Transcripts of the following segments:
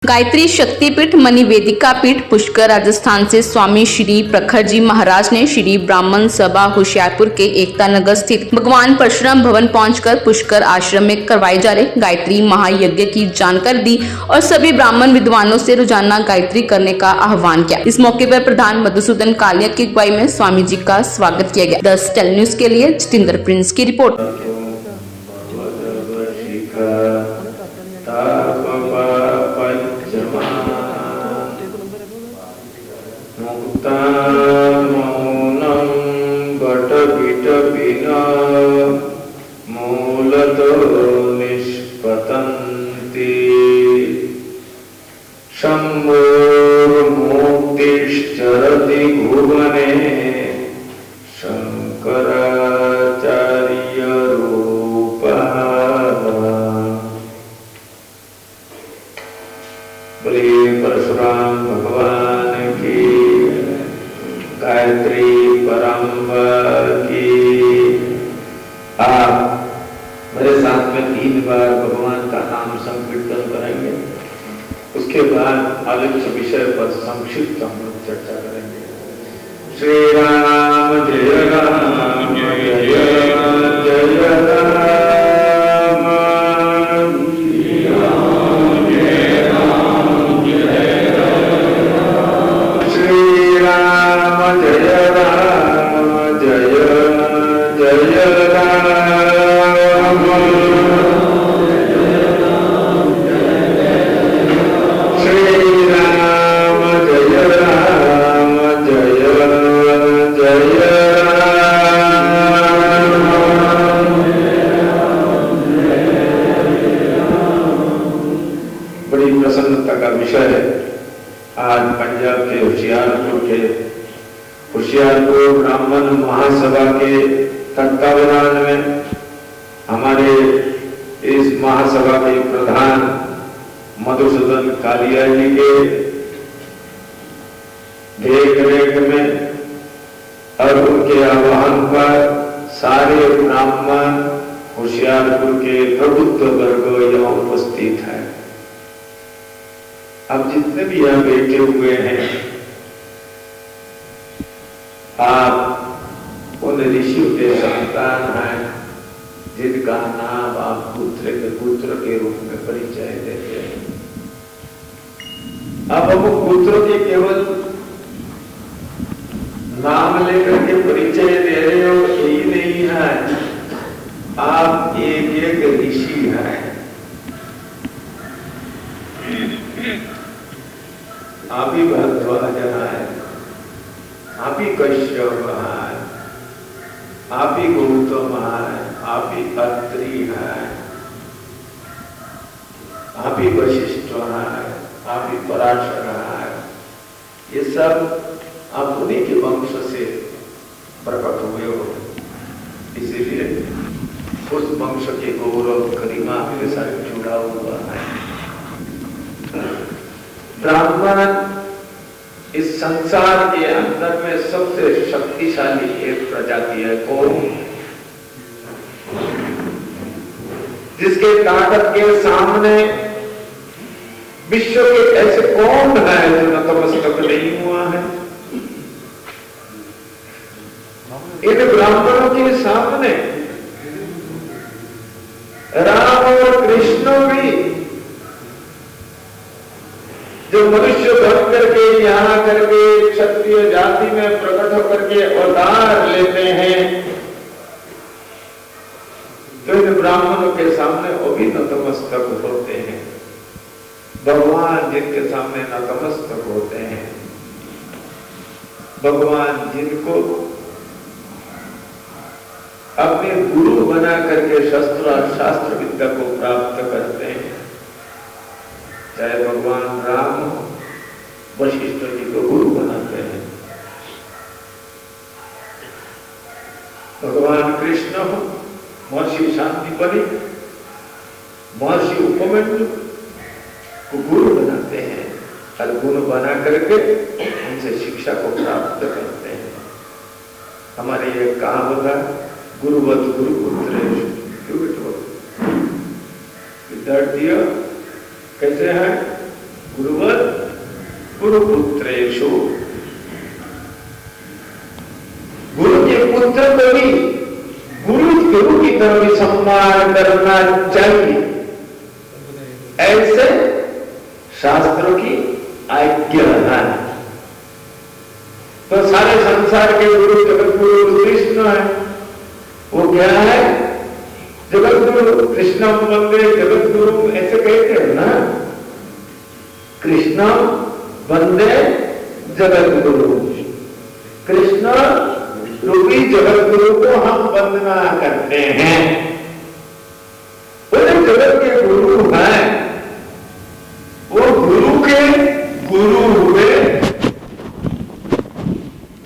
गायत्री शक्तिपीठ मणि वेदिका पीठ पुष्कर राजस्थान से स्वामी श्री प्रखर जी महाराज ने श्री ब्राह्मण सभा होशियारपुर के एकता नगर स्थित भगवान परशुराम भवन पहुंचकर पुष्कर आश्रम में करवाए जा रहे गायत्री महायज्ञ की जानकारी दी और सभी ब्राह्मण विद्वानों से रोजाना गायत्री करने का आह्वान किया। इस मौके पर प्रधान मधुसूदन कालिया की अगुवाई में स्वामी जी का स्वागत किया गया। 10 टेल न्यूज के लिए जितेंद्र प्रिंस की रिपोर्ट। मौनं वटविटपिन मूलतो निष्पतन्ति शम्भोर्मुक्तिश्चरति भुवने शंकराचार्यरूपः। बोले परशुराम भगवान की, गायत्री परंपरा की। आप मेरे साथ में 3 बार भगवान का नाम संकीर्तन करेंगे। उसके बाद आलोच्य विषय पर संक्षिप्त हम लोग चर्चा करेंगे। श्री राम जय राम जय जय राम। आज पंजाब के होशियारपुर ब्राह्मण महासभा के तत्वावधान में हमारे इस महासभा के प्रधान मधुसूदन कालिया जी के देख रेख में और उनके आह्वान पर सारे ब्राह्मण होशियारपुर के प्रबुद्ध वर्ग यहाँ उपस्थित है। अब जितने भी यहाँ बैठे हुए हैं, आप उन ऋषियों के संतान हैं जिनका नाम आप पुत्र के रूप में परिचय देते हैं। अब हम पुत्र के केवल नाम लेकर के परिचय दे रहे हो, यही नहीं है, आप एक ऋषि हैं। आप ही भरद्वाज हैं, आप ही कश्यप हैं, आप ही गौतम हैं, आप ही अत्रि हैं, आप ही वशिष्ठ हैं, आप ही पराशर हैं। ये सब आप उन्हीं के वंश से प्रकट हुए हो, इसीलिए उस वंश के गौरव गरिमा के साथ जुड़ा हुआ है। ब्राह्मण इस संसार के अंदर में सबसे शक्तिशाली एक प्रजाति है। कौन? जिसके ताकत के सामने विश्व के ऐसे कौन है जो नतमस्तक नहीं हुआ है? इन ब्राह्मणों के सामने राम और कृष्ण भी जो मनुष्य बन करके यहाँ करके क्षत्रिय जाति में प्रकट होकर के अवतार लेते हैं, तो इन ब्राह्मणों के सामने वो भी नतमस्तक होते हैं। भगवान जिनके सामने नतमस्तक होते हैं, भगवान जिनको अपने गुरु बना करके शास्त्र विद्या को प्राप्त करते हैं, चाहे भगवान राम वशिष्ठ जी को गुरु बनाते हैं, भगवान कृष्ण महर्षि शांतिपनि, महर्षि उपमन्यु को गुरु बनाते हैं और गुरु बना करके उनसे शिक्षा को प्राप्त करते हैं। हमारे ये कहावत है, गुरुवत गुरुपुत्रेषु। क्यों बेटो? विद्यार्थी कैसे हैं? गुरुवत् गुरुपुत्रेषु, गुरु के पुत्र को भी गुरु की तरह भी सम्मान करना चाहिए, ऐसे शास्त्रों की आज्ञा है। तो सारे संसार के गुरु जगत गुरु कृष्ण है। वो क्या है? जगत गुरु कृष्ण वंदे जगत गुरु, ऐसे कहते हैं ना, कृष्ण वंदे जगत गुरु। कृष्ण रूपी जगत गुरु को हम वंदना करते हैं। वो जगत के गुरु हैं, वो गुरु के गुरु हुए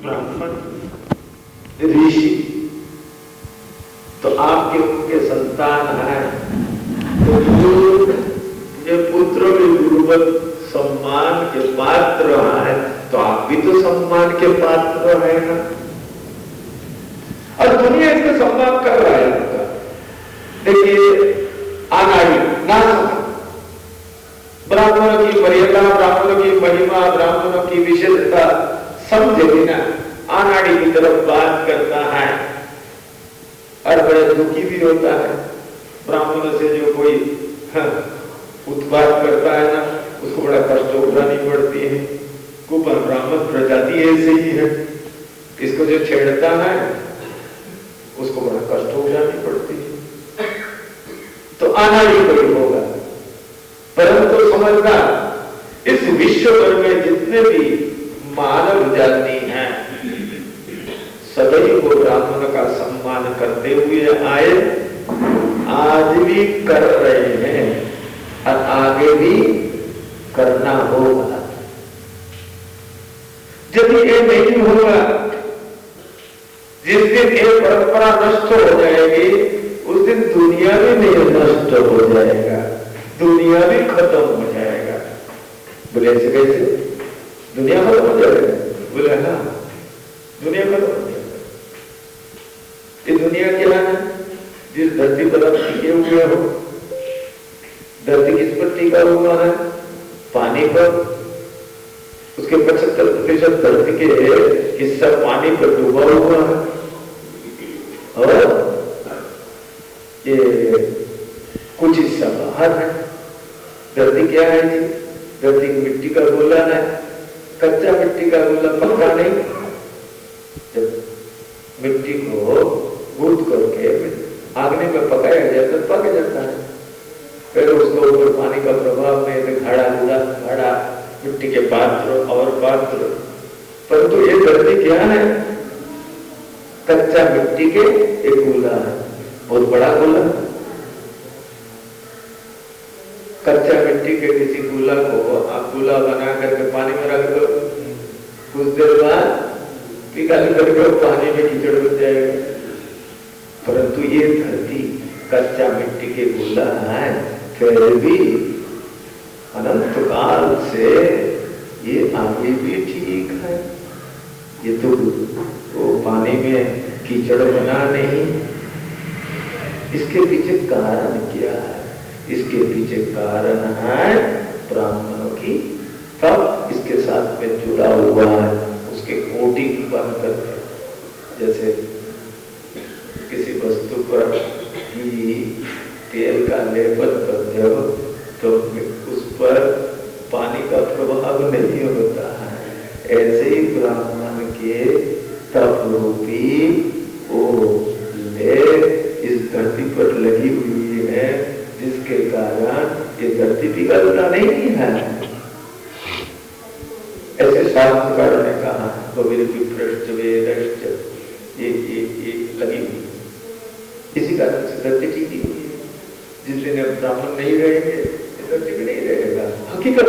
ब्राह्मण ऋषि, तो आपके उनके संतान हैं, तो गुरु के पुत्र भी गुरुवत सम्मान के पात्र हैं, तो आप भी तो सम्मान के पात्र हैं ना। और दुनिया इसका सम्मान कर रहा है उनका। देखिए आनाड़ी ना ब्राह्मणों की मर्यादा, ब्राह्मणों की महिमा, ब्राह्मणों की विशेषता समझे बिना आनाड़ी की तरफ बात करता है और बड़े दुखी भी होता है। ब्राह्मणों से जो कोई उत्पाद करता है ना, उसको बड़ा कष्ट उठानी पड़ती है। कुपन ब्राह्मण प्रजाति ऐसे ही है, इसको जो छेड़ता है उसको बड़ा कष्ट उठानी पड़ती है। तो आनाड़ी कोई होगा, परंतु समझदार इस विश्व भर में जितने भी मानव जाति हैं, सदैव वो ब्राह्मण का सम्मान करते हुए आए, आज भी कर रहे हैं और आगे भी करना होगा। यदि ये नहीं होगा, जिस दिन ये परंपरा नष्ट हो जाएगी, उस दिन दुनिया भी नहीं नष्ट हो जाएगा, दुनिया भी खत्म हो जाएगा। बोले ऐसे कैसे? दुनिया खत्म हो जाएगा? बोले हाँ, दुनिया खत्म हो जाएगा। ये दुनिया क्या है? जिस धरती पर आप टिके हुए हो, धरती किस पर टिका हुआ है? पानी पर। उसके 75% धरती के हिस्सा पानी पर डूबा हुआ है, और ये कुछ हिस्सा बाहर है। धरती क्या है जी? धरती मिट्टी का गोला है, कच्चा मिट्टी का गोला, पक्का नहीं। जब मिट्टी को गूंथ करके आगने में पकाया जाए तो पक जाता है, फिर उसको ऊपर पानी का प्रभाव में घड़ा मिट्टी के पात्र और पात्र। परंतु ये धरती क्या है? कच्चा मिट्टी के एक गोला है, बहुत बड़ा गोला। कच्चा मिट्टी के किसी गोला को आप गोला बना करके पानी में रख दो, कुछ देर बाद निकाल करके पानी में कीचड़ बन जाएगा। परंतु ये धरती कच्चा मिट्टी के गोला है, फिर भी अनंत काल से ये आगे भी ठीक है। ये तो वो पानी में कीचड़ बना नहीं। इसके पीछे कारण क्या है? इसके पीछे कारण है ब्राह्मणों की तब इसके साथ में जुड़ा हुआ है, उसके कोटि बन करके। जैसे किसी वस्तु पर तेल का लेपन करते हो तो उस पर पानी का प्रभाव नहीं होता है, ऐसे ही ब्राह्मण के तप रूपी वो ले इस धरती पर लगी हुई है, जिसके कारण ये धरती पिघलता नहीं है। ऐसे शास्त्रकार ने कहा ये लगी हुई, इसी कारण से धरती टिकी हुई है। जिस दिन ब्राह्मण नहीं रहेंगे, धरती भी नहीं रहेगा। हकीकत